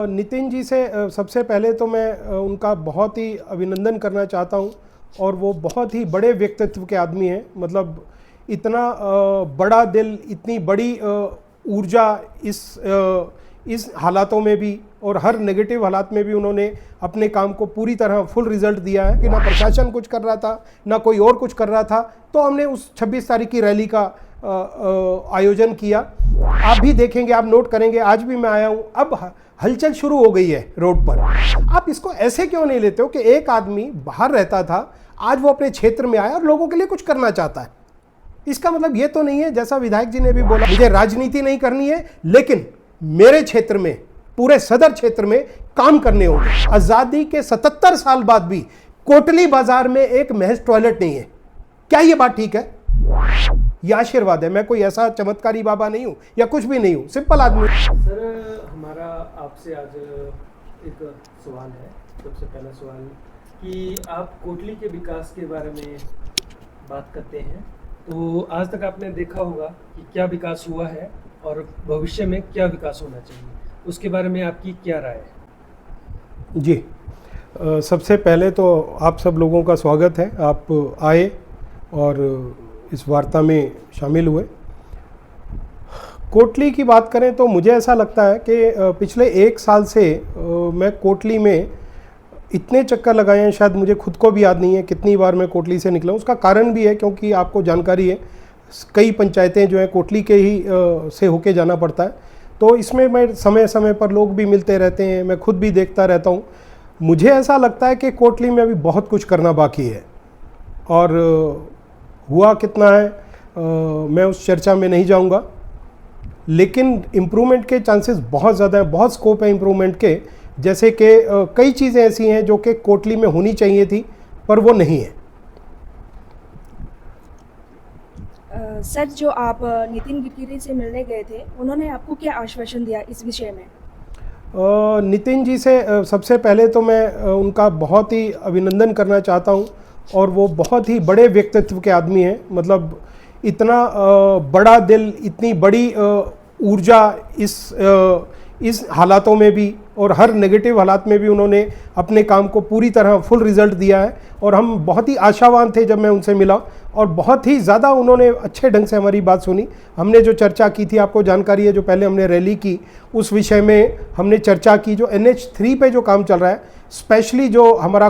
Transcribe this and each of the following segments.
नितिन जी से सबसे पहले तो मैं उनका बहुत ही अभिनंदन करना चाहता हूं और वो बहुत ही बड़े व्यक्तित्व के आदमी हैं। मतलब इतना बड़ा दिल, इतनी बड़ी ऊर्जा इस हालातों में भी और हर नेगेटिव हालात में भी उन्होंने अपने काम को पूरी तरह फुल रिजल्ट दिया है कि ना प्रशासन कुछ कर रहा था ना कोई और कुछ कर रहा था। तो हमने उस 26 तारीख की रैली का आयोजन किया। आप भी देखेंगे, आप नोट करेंगे, आज भी मैं आया हूं, अब हलचल शुरू हो गई है रोड पर। आप इसको ऐसे क्यों नहीं लेते हो कि एक आदमी बाहर रहता था, आज वो अपने क्षेत्र में आया और लोगों के लिए कुछ करना चाहता है। इसका मतलब ये तो नहीं है, जैसा विधायक जी ने भी बोला, मुझे राजनीति नहीं करनी है, लेकिन मेरे क्षेत्र में, पूरे सदर क्षेत्र में काम करने होंगे। आजादी के 77 साल बाद भी कोटली बाजार में एक महज टॉयलेट नहीं है। क्या ये बात ठीक है? यह आशीर्वाद है। मैं कोई ऐसा चमत्कारी बाबा नहीं हूं या कुछ भी नहीं हूं, सिंपल आदमी। सर, हमारा आपसे आज एक सवाल है। सबसे पहला सवाल कि आप कोटली के विकास के बारे में बात करते हैं, तो आज तक आपने देखा होगा कि क्या विकास हुआ है और भविष्य में क्या विकास होना चाहिए, उसके बारे में आपकी क्या राय है? जी, सबसे पहले तो आप सब लोगों का स्वागत है। आप आए और इस वार्ता में शामिल हुए। कोटली की बात करें तो मुझे ऐसा लगता है कि पिछले 1 साल से मैं कोटली में इतने चक्कर लगाए हैं, शायद मुझे खुद को भी याद नहीं है कितनी बार मैं कोटली से निकला हूँ। उसका कारण भी है क्योंकि आपको जानकारी है, कई पंचायतें जो हैं कोटली के ही से होके जाना पड़ता है। तो इसमें मैं समय समय पर लोग भी मिलते रहते हैं, मैं खुद भी देखता रहता हूँ। मुझे ऐसा लगता है कि कोटली में अभी बहुत कुछ करना बाकी है और हुआ कितना है मैं उस चर्चा में नहीं जाऊंगा, लेकिन इम्प्रूवमेंट के चांसेस बहुत ज़्यादा हैं, बहुत स्कोप है इम्प्रूवमेंट के। जैसे कि कई चीज़ें ऐसी हैं जो कि कोटली में होनी चाहिए थी पर वो नहीं है। सर, जो आप नितिन गडकरी से मिलने गए थे, उन्होंने आपको क्या आश्वासन दिया इस विषय में? नितिन जी से सबसे पहले तो मैं उनका बहुत ही अभिनंदन करना चाहता हूं और वो बहुत ही बड़े व्यक्तित्व के आदमी हैं। मतलब इतना बड़ा दिल, इतनी बड़ी ऊर्जा इस हालातों में भी और हर नेगेटिव हालात में भी उन्होंने अपने काम को पूरी तरह फुल रिजल्ट दिया है। और हम बहुत ही आशावान थे जब मैं उनसे मिला और बहुत ही ज़्यादा उन्होंने अच्छे ढंग से हमारी बात सुनी। हमने जो चर्चा की थी, आपको जानकारी है, जो पहले हमने रैली की उस विषय में हमने चर्चा की। जो NH3 पे जो काम चल रहा है, स्पेशली जो हमारा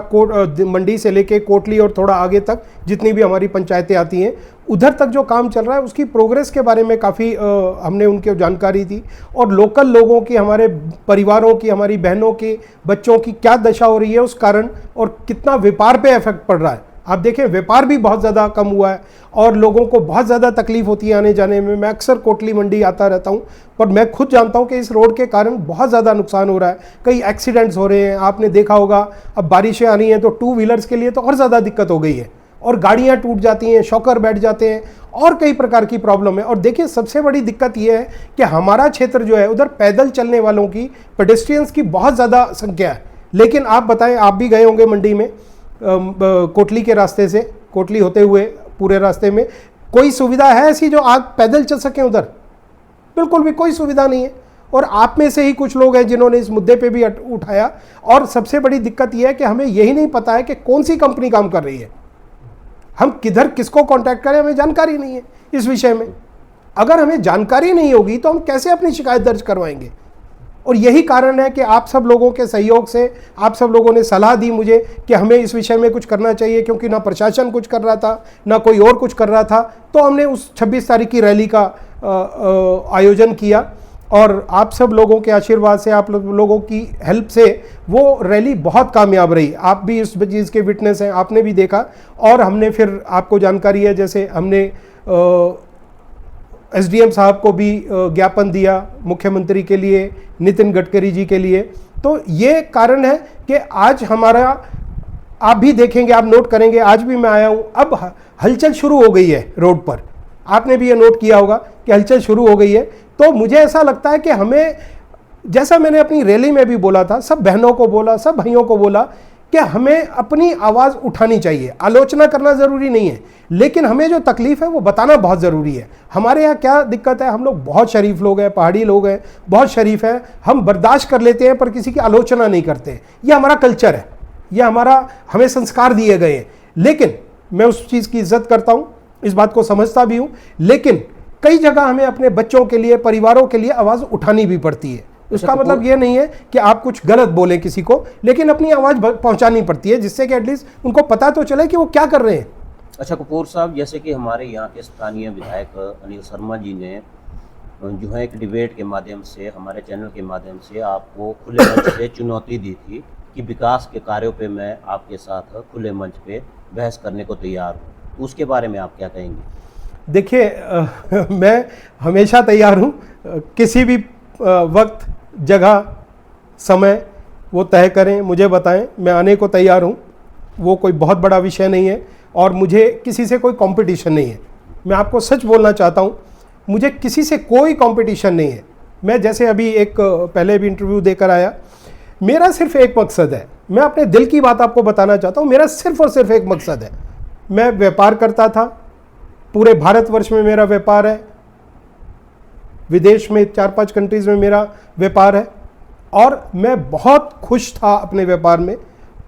मंडी से लेके कोटली और थोड़ा आगे तक जितनी भी हमारी पंचायतें आती हैं, उधर तक जो काम चल रहा है, उसकी प्रोग्रेस के बारे में काफ़ी हमने उनके जानकारी दी। और लोकल लोगों की, हमारे परिवारों की, हमारी बहनों की, बच्चों की क्या दशा हो रही है उस कारण, और कितना व्यापार पे इफेक्ट पड़ रहा है। आप देखें, व्यापार भी बहुत ज़्यादा कम हुआ है और लोगों को बहुत ज़्यादा तकलीफ होती है आने जाने में। मैं अक्सर कोटली मंडी आता रहता हूँ, पर मैं खुद जानता हूँ कि इस रोड के कारण बहुत ज़्यादा नुकसान हो रहा है। कई एक्सीडेंट्स हो रहे हैं, आपने देखा होगा। अब बारिशें आ रही हैं तो 2 व्हीलर्स के लिए तो और ज़्यादा दिक्कत हो गई है और गाड़ियाँ टूट जाती हैं, शॉकर बैठ जाते हैं और कई प्रकार की प्रॉब्लम है। और देखिए, सबसे बड़ी दिक्कत यह है कि हमारा क्षेत्र जो है, उधर पैदल चलने वालों की, पेडेस्ट्रियंस की बहुत ज़्यादा संख्या है। लेकिन आप बताएं, आप भी गए होंगे मंडी में, कोटली के रास्ते से, कोटली होते हुए पूरे रास्ते में कोई सुविधा है ऐसी जो आप पैदल चल सकें? उधर बिल्कुल भी कोई सुविधा नहीं है। और आप में से ही कुछ लोग हैं जिन्होंने इस मुद्दे पे भी उठाया। और सबसे बड़ी दिक्कत यह है कि हमें यही नहीं पता है कि कौन सी कंपनी काम कर रही है, हम किधर किसको कांटेक्ट करें, हमें जानकारी नहीं है इस विषय में। अगर हमें जानकारी नहीं होगी तो हम कैसे अपनी शिकायत दर्ज करवाएंगे? और यही कारण है कि आप सब लोगों के सहयोग से, आप सब लोगों ने सलाह दी मुझे कि हमें इस विषय में कुछ करना चाहिए, क्योंकि ना प्रशासन कुछ कर रहा था ना कोई और कुछ कर रहा था। तो हमने उस 26 तारीख की रैली का आयोजन किया और आप सब लोगों के आशीर्वाद से, आप लोगों की हेल्प से वो रैली बहुत कामयाब रही। आप भी इस चीज़ के विटनेस हैं, आपने भी देखा। और हमने फिर, आपको जानकारी है, जैसे हमने SDM साहब को भी ज्ञापन दिया मुख्यमंत्री के लिए, नितिन गडकरी जी के लिए। तो ये कारण है कि आज हमारा, आप भी देखेंगे, आप नोट करेंगे, आज भी मैं आया हूँ, अब हलचल शुरू हो गई है रोड पर। आपने भी ये नोट किया होगा कि हलचल शुरू हो गई है। तो मुझे ऐसा लगता है कि हमें, जैसा मैंने अपनी रैली में भी बोला था, सब बहनों को बोला, सब भाइयों को बोला कि हमें अपनी आवाज़ उठानी चाहिए। आलोचना करना ज़रूरी नहीं है, लेकिन हमें जो तकलीफ़ है वो बताना बहुत ज़रूरी है। हमारे यहाँ क्या दिक्कत है, हम लोग बहुत शरीफ लोग हैं, पहाड़ी लोग हैं, बहुत शरीफ हैं, हम बर्दाश्त कर लेते हैं पर किसी की आलोचना नहीं करते। ये हमारा कल्चर है, ये हमें संस्कार दिए गए हैं। लेकिन मैं उस चीज़ की इज्जत करता हूँ, इस बात को समझता भी हूँ, लेकिन कई जगह हमें अपने बच्चों के लिए, परिवारों के लिए आवाज़ उठानी भी पड़ती है। उसका मतलब ये नहीं है कि आप कुछ गलत बोलें किसी को, लेकिन अपनी आवाज़ पहुंचानी पड़ती है, जिससे कि एटलीस्ट उनको पता तो चले कि वो क्या कर रहे हैं। अच्छा कपूर साहब, जैसे कि हमारे यहाँ के स्थानीय विधायक अनिल शर्मा जी ने जो है एक डिबेट के माध्यम से, हमारे चैनल के माध्यम से आपको खुले मंच से चुनौती दी थी कि विकास के कार्यों पे मैं आपके साथ खुले मंच पे बहस करने को तैयार हूँ, तो उसके बारे में आप क्या कहेंगे? देखिए, मैं हमेशा तैयार हूँ, किसी भी वक्त, जगह, समय वो तय करें, मुझे बताएं, मैं आने को तैयार हूँ। वो कोई बहुत बड़ा विषय नहीं है और मुझे किसी से कोई कंपटीशन नहीं है। मैं आपको सच बोलना चाहता हूँ, मुझे किसी से कोई कंपटीशन नहीं है। मैं जैसे अभी एक पहले भी इंटरव्यू देकर आया, मेरा सिर्फ एक मकसद है, मैं अपने दिल की बात आपको बताना चाहता हूँ। मेरा सिर्फ और सिर्फ एक मकसद है। मैं व्यापार करता था, पूरे भारतवर्ष में मेरा व्यापार है, विदेश में 4-5 कंट्रीज़ में मेरा व्यापार है, और मैं बहुत खुश था अपने व्यापार में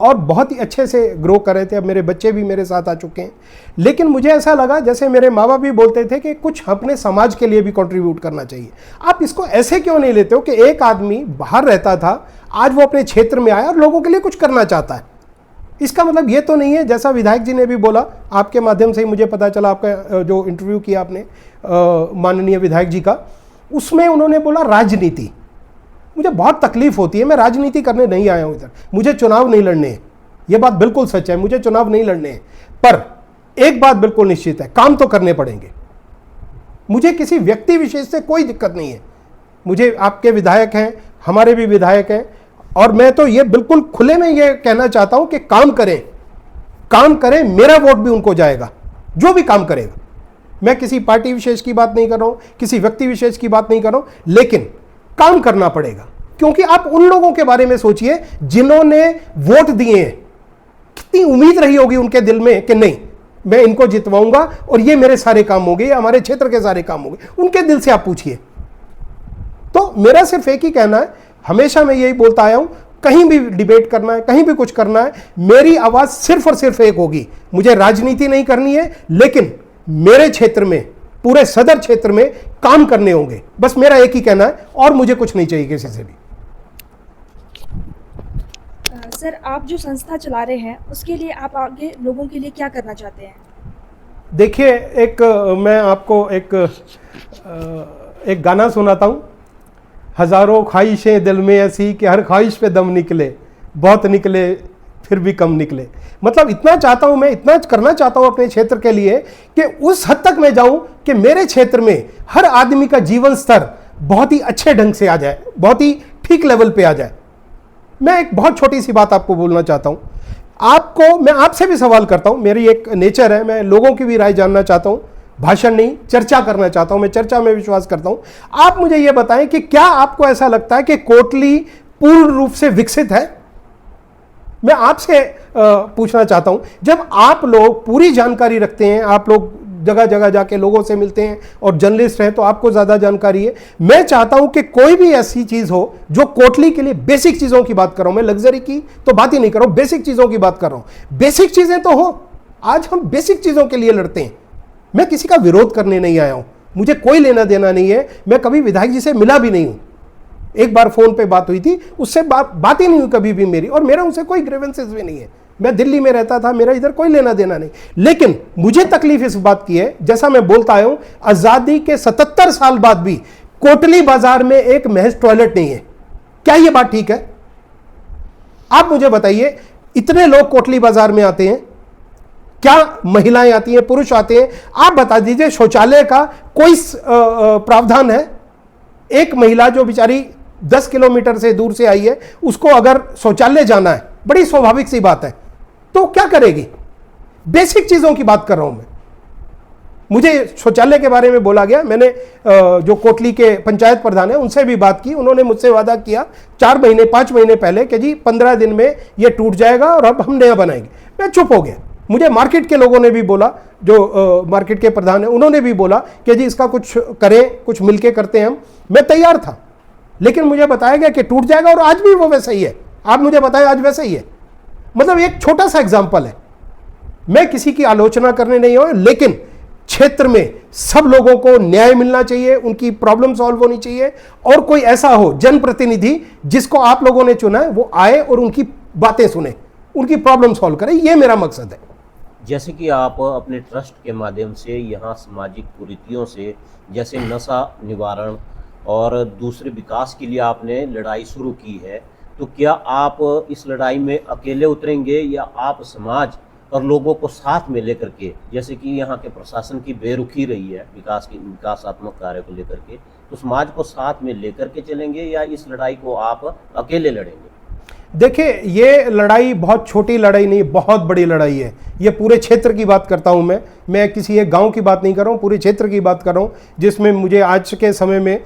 और बहुत ही अच्छे से ग्रो कर रहे थे। अब मेरे बच्चे भी मेरे साथ आ चुके हैं। लेकिन मुझे ऐसा लगा, जैसे मेरे माँ बाप भी बोलते थे कि कुछ अपने समाज के लिए भी कंट्रीब्यूट करना चाहिए। आप इसको ऐसे क्यों नहीं लेते हो कि एक आदमी बाहर रहता था, आज वो अपने क्षेत्र में आया और लोगों के लिए कुछ करना चाहता है। इसका मतलब ये तो नहीं है, जैसा विधायक जी ने भी बोला, आपके माध्यम से ही मुझे पता चला, आपका जो इंटरव्यू किया आपने माननीय विधायक जी का, उसमें उन्होंने बोला राजनीति। मुझे बहुत तकलीफ होती है, मैं राजनीति करने नहीं आया हूं इधर, मुझे चुनाव नहीं लड़ने हैं। ये बात बिल्कुल सच है, मुझे चुनाव नहीं लड़ने हैं। पर एक बात बिल्कुल निश्चित है, काम तो करने पड़ेंगे। मुझे किसी व्यक्ति विशेष से कोई दिक्कत नहीं है। मुझे, आपके विधायक हैं, हमारे भी विधायक हैं, और मैं तो ये बिल्कुल खुले में ये कहना चाहता हूं कि काम करें, काम करें। मेरा वोट भी उनको जाएगा जो भी काम करेगा। मैं किसी पार्टी विशेष की बात नहीं कर रहा हूं, किसी व्यक्ति विशेष की बात नहीं कर रहा हूं, लेकिन काम करना पड़ेगा। क्योंकि आप उन लोगों के बारे में सोचिए जिन्होंने वोट दिए हैं, कितनी उम्मीद रही होगी उनके दिल में कि नहीं, मैं इनको जितवाऊंगा और ये मेरे सारे काम होंगे, हमारे क्षेत्र के सारे काम होंगे। उनके दिल से आप पूछिए। तो मेरा सिर्फ एक ही कहना है, हमेशा मैं यही बोलता आया हूं, कहीं भी डिबेट करना है, कहीं भी कुछ करना है, मेरी आवाज सिर्फ और सिर्फ एक होगी। मुझे राजनीति नहीं करनी है, लेकिन मेरे क्षेत्र में, पूरे सदर क्षेत्र में काम करने होंगे। बस मेरा एक ही कहना है, और मुझे कुछ नहीं चाहिए किसी से भी। सर, आप जो संस्था चला रहे हैं उसके लिए आप आगे लोगों के लिए क्या करना चाहते हैं? देखिए, मैं आपको एक गाना सुनाता हूँ। हजारों ख्वाहिशें दिल में ऐसी कि हर ख्वाहिश पे दम निकले, बहुत निकले फिर भी कम निकले। मतलब इतना चाहता हूं, मैं इतना करना चाहता हूं अपने क्षेत्र के लिए कि उस हद तक मैं जाऊं कि मेरे क्षेत्र में हर आदमी का जीवन स्तर बहुत ही अच्छे ढंग से आ जाए, बहुत ही ठीक लेवल पे आ जाए। मैं एक बहुत छोटी सी बात आपको बोलना चाहता हूं। मैं आपसे भी सवाल करता हूं, मेरी एक नेचर है, मैं लोगों की भी राय जानना चाहता हूं, भाषण नहीं, चर्चा करना चाहता हूं। मैं चर्चा में विश्वास करता हूं। आप मुझे यह बताएं कि क्या आपको ऐसा लगता है कि कोटली पूर्ण रूप से विकसित है? मैं आपसे पूछना चाहता हूं, जब आप लोग पूरी जानकारी रखते हैं, आप लोग जगह जगह जाके लोगों से मिलते हैं और जर्नलिस्ट हैं, तो आपको ज्यादा जानकारी है। मैं चाहता हूं कि कोई भी ऐसी चीज हो जो कोटली के लिए, बेसिक चीजों की बात कर रहा हूं मैं, लग्जरी की तो बात ही नहीं कर रहा हूं, बेसिक चीजों की बात कर रहा हूं। बेसिक चीजें तो हो, आज हम बेसिक चीजों के लिए लड़ते हैं। मैं किसी का विरोध करने नहीं आया हूं, मुझे कोई लेना देना नहीं है। मैं कभी विधायक जी से मिला भी नहीं हूं, एक बार फोन पे बात हुई थी, उससे बात ही नहीं हुई कभी भी मेरी, और मेरा उनसे कोई ग्रीवेंसेस भी नहीं है। मैं दिल्ली में रहता था, मेरा इधर कोई लेना देना नहीं। लेकिन मुझे तकलीफ इस बात की है, जैसा मैं बोलता आया हूं, आजादी के 77 साल बाद भी कोटली बाजार में एक महज टॉयलेट नहीं है। क्या यह बात ठीक है? आप मुझे बताइए, इतने लोग कोटली बाजार में आते हैं, क्या महिलाएं आती हैं, पुरुष आते हैं? आप बता दीजिए, शौचालय का कोई प्रावधान है? एक महिला जो बेचारी 10 किलोमीटर से दूर से आई है, उसको अगर शौचालय जाना है, बड़ी स्वाभाविक सी बात है, तो क्या करेगी? बेसिक चीजों की बात कर रहा हूं मैं। मुझे शौचालय के बारे में बोला गया, मैंने जो कोटली के पंचायत प्रधान है उनसे भी बात की, उन्होंने मुझसे वादा किया 4 महीने 5 महीने पहले कि जी 15 दिन में ये टूट जाएगा और अब हम नया बनाएंगे। मैं चुप हो गया। मुझे मार्केट के लोगों ने भी बोला, जो मार्केट के प्रधान है उन्होंने भी बोला कि जी इसका कुछ करें, कुछ मिलके करते हैं हम। मैं तैयार था, लेकिन मुझे बताया गया कि टूट जाएगा और आज भी वो वैसा ही है। आप मुझे बताएं आज वैसा ही है। मतलब एक छोटा सा एग्जाम्पल है, मैं किसी की आलोचना करने नहीं हूं, लेकिन क्षेत्र में सब लोगों को न्याय मिलना चाहिए, उनकी प्रॉब्लम सॉल्व होनी चाहिए, और कोई ऐसा हो जनप्रतिनिधि जिसको आप लोगों ने चुना है वो आए और उनकी बातें सुने, उनकी प्रॉब्लम सॉल्व करे। ये मेरा मकसद है। जैसे कि आप अपने ट्रस्ट के माध्यम से यहाँ सामाजिक कुरीतियों से, जैसे नशा निवारण और दूसरे विकास के लिए आपने लड़ाई शुरू की है, तो क्या आप इस लड़ाई में अकेले उतरेंगे या आप समाज और लोगों को साथ में लेकर के, जैसे कि यहाँ के प्रशासन की बेरुखी रही है विकासात्मक कार्य को लेकर के, तो समाज को साथ में लेकर के चलेंगे या इस लड़ाई को आप अकेले लड़ेंगे? देखिए, ये लड़ाई बहुत छोटी लड़ाई नहीं, बहुत बड़ी लड़ाई है। ये पूरे क्षेत्र की बात करता हूँ मैं किसी एक गांव की बात नहीं कर रहा हूँ, पूरे क्षेत्र की बात कर रहा हूँ, जिसमें मुझे आज के समय में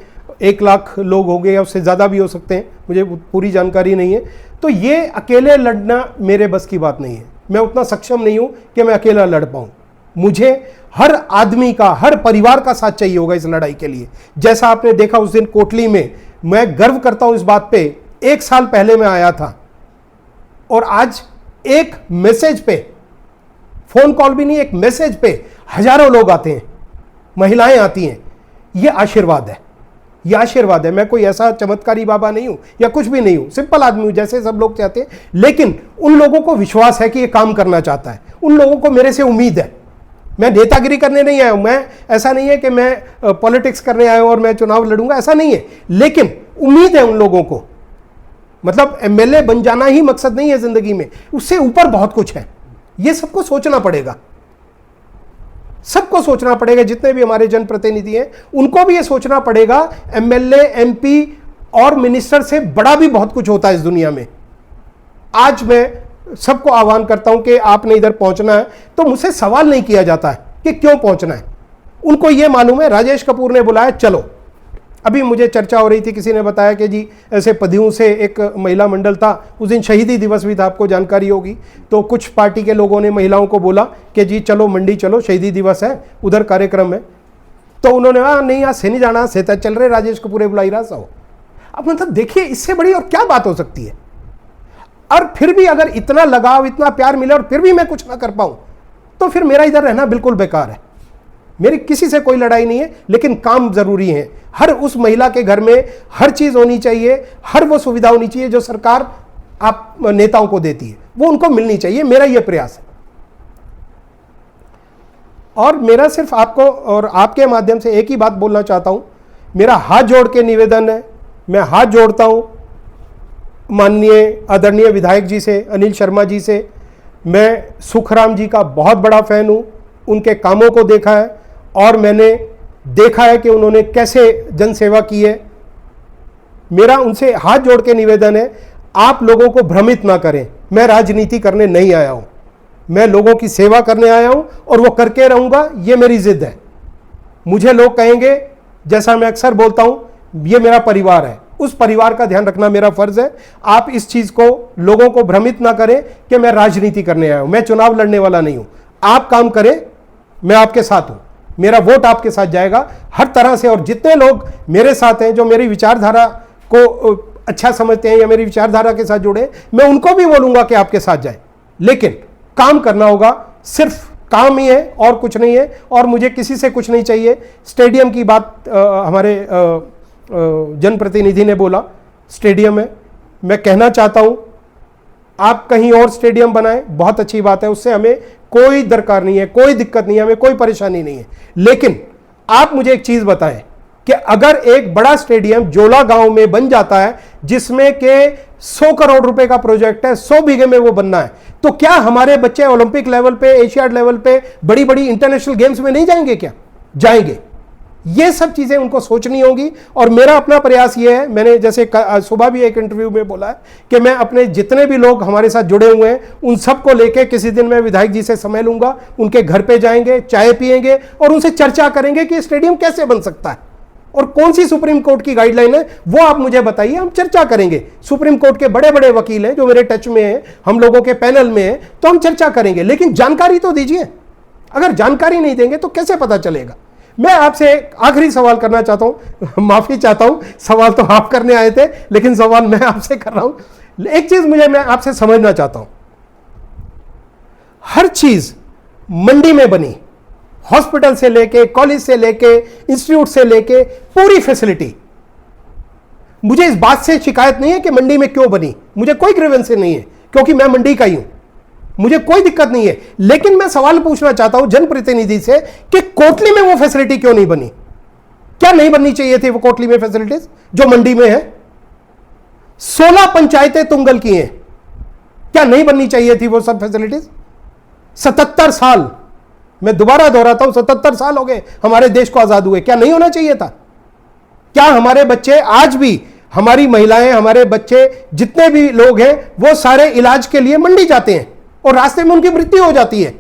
1 लाख लोग हो गए या उससे ज़्यादा भी हो सकते हैं, मुझे पूरी जानकारी नहीं है। तो ये अकेले लड़ना मेरे बस की बात नहीं है, मैं उतना सक्षम नहीं हूँ कि मैं अकेला लड़ पाऊँ। मुझे हर आदमी का, हर परिवार का साथ चाहिए होगा इस लड़ाई के लिए। जैसा आपने देखा उस दिन कोटली में, मैं गर्व करता हूँ इस बात पे, 1 साल पहले मैं आया था और आज एक मैसेज पे, फोन कॉल भी नहीं, एक मैसेज पे हजारों लोग आते हैं, महिलाएं आती हैं। ये आशीर्वाद है, ये आशीर्वाद है। मैं कोई ऐसा चमत्कारी बाबा नहीं हूं या कुछ भी नहीं हूं, सिंपल आदमी हूं जैसे सब लोग चाहते हैं, लेकिन उन लोगों को विश्वास है कि ये काम करना चाहता है, उन लोगों को मेरे से उम्मीद है। मैं नेतागिरी करने नहीं आया हूं, मैं ऐसा नहीं है कि मैं पॉलिटिक्स करने आया हूं और मैं चुनाव लड़ूंगा, ऐसा नहीं है, लेकिन उम्मीद है उन लोगों को। मतलब एमएलए बन जाना ही मकसद नहीं है जिंदगी में, उससे ऊपर बहुत कुछ है। ये सबको सोचना पड़ेगा, सबको सोचना पड़ेगा। जितने भी हमारे जनप्रतिनिधि हैं उनको भी ये सोचना पड़ेगा, एमएलए, एमपी और मिनिस्टर से बड़ा भी बहुत कुछ होता है इस दुनिया में। आज मैं सबको आह्वान करता हूं कि आपने इधर पहुंचना है तो मुझसे सवाल नहीं किया जाता है कि क्यों पहुंचना है। उनको ये मालूम है, राजेश कपूर ने बुलाया, चलो। अभी मुझे चर्चा हो रही थी, किसी ने बताया कि जी ऐसे पदियों से एक महिला मंडल था, उस दिन शहीदी दिवस भी था, आपको जानकारी होगी। तो कुछ पार्टी के लोगों ने महिलाओं को बोला कि जी चलो मंडी चलो, शहीदी दिवस है, उधर कार्यक्रम है। तो उन्होंने कहा नहीं, आज से नहीं जाना, से चल रहे राजेश कपूर बुलाई रहा सो। अब मतलब देखिए, इससे बड़ी और क्या बात हो सकती है। और फिर भी अगर इतना लगाव, इतना प्यार मिले और फिर भी मैं कुछ ना कर पाऊं, तो फिर मेरा इधर रहना बिल्कुल बेकार है। मेरी किसी से कोई लड़ाई नहीं है, लेकिन काम जरूरी है। हर उस महिला के घर में हर चीज होनी चाहिए, हर वो सुविधा होनी चाहिए जो सरकार आप नेताओं को देती है, वो उनको मिलनी चाहिए। मेरा ये प्रयास है। और मेरा सिर्फ आपको और आपके माध्यम से एक ही बात बोलना चाहता हूं, मेरा हाथ जोड़ के निवेदन है, मैं हाथ जोड़ता हूं माननीय आदरणीय विधायक जी से, अनिल शर्मा जी से। मैं सुखराम जी का बहुत बड़ा फैन हूं, उनके कामों को देखा है और मैंने देखा है कि उन्होंने कैसे जनसेवा की है। मेरा उनसे हाथ जोड़ के निवेदन है, आप लोगों को भ्रमित ना करें। मैं राजनीति करने नहीं आया हूं, मैं लोगों की सेवा करने आया हूं और वो करके रहूंगा, ये मेरी जिद है। मुझे लोग कहेंगे, जैसा मैं अक्सर बोलता हूं, ये मेरा परिवार है, उस परिवार का ध्यान रखना मेरा फर्ज है। आप इस चीज को, लोगों को भ्रमित ना करें कि मैं राजनीति करने आया हूं, मैं चुनाव लड़ने वाला नहीं हूं। आप काम करें, मैं आपके साथ हूं, मेरा वोट आपके साथ जाएगा हर तरह से। और जितने लोग मेरे साथ हैं, जो मेरी विचारधारा को अच्छा समझते हैं या मेरी विचारधारा के साथ जुड़े, मैं उनको भी बोलूंगा कि आपके साथ जाए, लेकिन काम करना होगा। सिर्फ काम ही है और कुछ नहीं है, और मुझे किसी से कुछ नहीं चाहिए। स्टेडियम की बात हमारे जनप्रतिनिधि ने बोला, स्टेडियम है, मैं कहना चाहता हूं आप कहीं और स्टेडियम बनाएं, बहुत अच्छी बात है, उससे हमें कोई दरकार नहीं है, कोई दिक्कत नहीं है, हमें कोई परेशानी नहीं है। लेकिन आप मुझे एक चीज बताएं कि अगर एक बड़ा स्टेडियम जोला गांव में बन जाता है, जिसमें के 100 करोड़ रुपए का प्रोजेक्ट है, 100 बीघे में वो बनना है, तो क्या हमारे बच्चे ओलंपिक लेवल पे, एशियाड लेवल पे, बड़ी बड़ी इंटरनेशनल गेम्स में नहीं जाएंगे? क्या जाएंगे? ये सब चीज़ें उनको सोचनी होगी। और मेरा अपना प्रयास ये है, मैंने जैसे सुबह भी एक इंटरव्यू में बोला है कि मैं अपने जितने भी लोग हमारे साथ जुड़े हुए हैं उन सबको लेके किसी दिन मैं विधायक जी से समय लूंगा, उनके घर पे जाएंगे, चाय पिएंगे और उनसे चर्चा करेंगे कि स्टेडियम कैसे बन सकता है और कौन सी सुप्रीम कोर्ट की गाइडलाइन है वो आप मुझे बताइए, हम चर्चा करेंगे। सुप्रीम कोर्ट के बड़े बड़े वकील हैं जो मेरे टच में हैं, हम लोगों के पैनल में हैं, तो हम चर्चा करेंगे, लेकिन जानकारी तो दीजिए। अगर जानकारी नहीं देंगे तो कैसे पता चलेगा। मैं आपसे आखिरी सवाल करना चाहता हूं, माफी चाहता हूं, सवाल तो आप करने आए थे लेकिन सवाल मैं आपसे कर रहा हूं। एक चीज मैं आपसे समझना चाहता हूं, हर चीज मंडी में बनी, हॉस्पिटल से लेके, कॉलेज से लेके, इंस्टीट्यूट से लेके, पूरी फैसिलिटी। मुझे इस बात से शिकायत नहीं है कि मंडी में क्यों बनी, मुझे कोई ग्रीवेंस नहीं है क्योंकि मैं मंडी का ही हूं, मुझे कोई दिक्कत नहीं है। लेकिन मैं सवाल पूछना चाहता हूं जनप्रतिनिधि से कि कोटली में वो फैसिलिटी क्यों नहीं बनी? क्या नहीं बननी चाहिए थी वो कोटली में फैसिलिटीज जो मंडी में है? 16 पंचायतें तुंगल की हैं, क्या नहीं बननी चाहिए थी वो सब फैसिलिटीज? 77 साल, मैं दोबारा दोहराता हूं, 77 साल हो गए हमारे देश को आजाद हुए, क्या नहीं होना चाहिए था? क्या हमारे बच्चे आज भी, हमारी महिलाएं, हमारे बच्चे, जितने भी लोग हैं वो सारे इलाज के लिए मंडी जाते हैं और रास्ते में उनकी मृत्यु हो जाती है?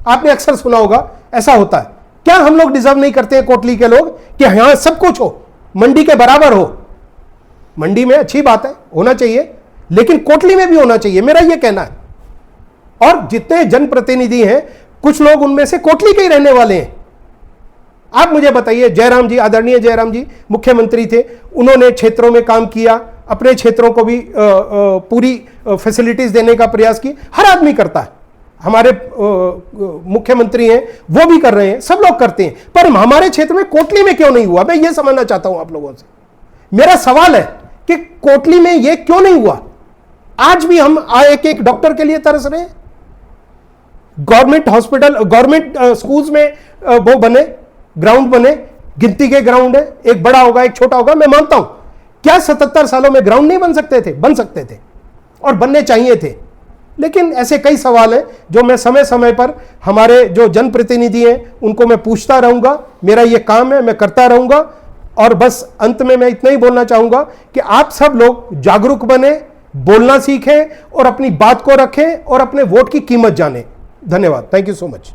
आपने अक्सर सुना होगा, ऐसा होता है। क्या हम लोग डिजर्व नहीं करते हैं कोटली के लोग कि यहां सब कुछ हो, मंडी के बराबर हो? मंडी में अच्छी बात है, होना चाहिए, लेकिन कोटली में भी होना चाहिए, मेरा यह कहना है। और जितने जनप्रतिनिधि हैं कुछ लोग उनमें से कोटली के ही रहने वाले हैं। आप मुझे बताइए, जयराम जी, आदरणीय जयराम जी मुख्यमंत्री थे, उन्होंने क्षेत्रों में काम किया, अपने क्षेत्रों को भी पूरी फैसिलिटीज देने का प्रयास की, हर आदमी करता है, हमारे मुख्यमंत्री हैं वो भी कर रहे हैं, सब लोग करते हैं, पर हमारे क्षेत्र में कोटली में क्यों नहीं हुआ? मैं ये समझना चाहता हूं आप लोगों से। मेरा सवाल है कि कोटली में ये क्यों नहीं हुआ? आज भी हम एक एक डॉक्टर के लिए तरस रहे हैं। गवर्नमेंट हॉस्पिटल, गवर्नमेंट स्कूल्स में वो बने, ग्राउंड बने, गिनती के ग्राउंड है, एक बड़ा होगा एक छोटा होगा, मैं मानता हूं। क्या 77 सालों में ग्राउंड नहीं बन सकते थे? बन सकते थे और बनने चाहिए थे। लेकिन ऐसे कई सवाल हैं जो मैं समय समय पर हमारे जो जनप्रतिनिधि हैं उनको मैं पूछता रहूंगा, मेरा ये काम है, मैं करता रहूंगा। और बस अंत में मैं इतना ही बोलना चाहूंगा कि आप सब लोग जागरूक बने, बोलना सीखें और अपनी बात को रखें और अपने वोट की कीमत जानें। धन्यवाद, thank you so much.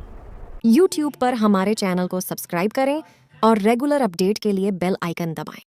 YouTube पर हमारे चैनल को सब्सक्राइब करें और रेगुलर अपडेट के लिए बेल आइकन दबाएं।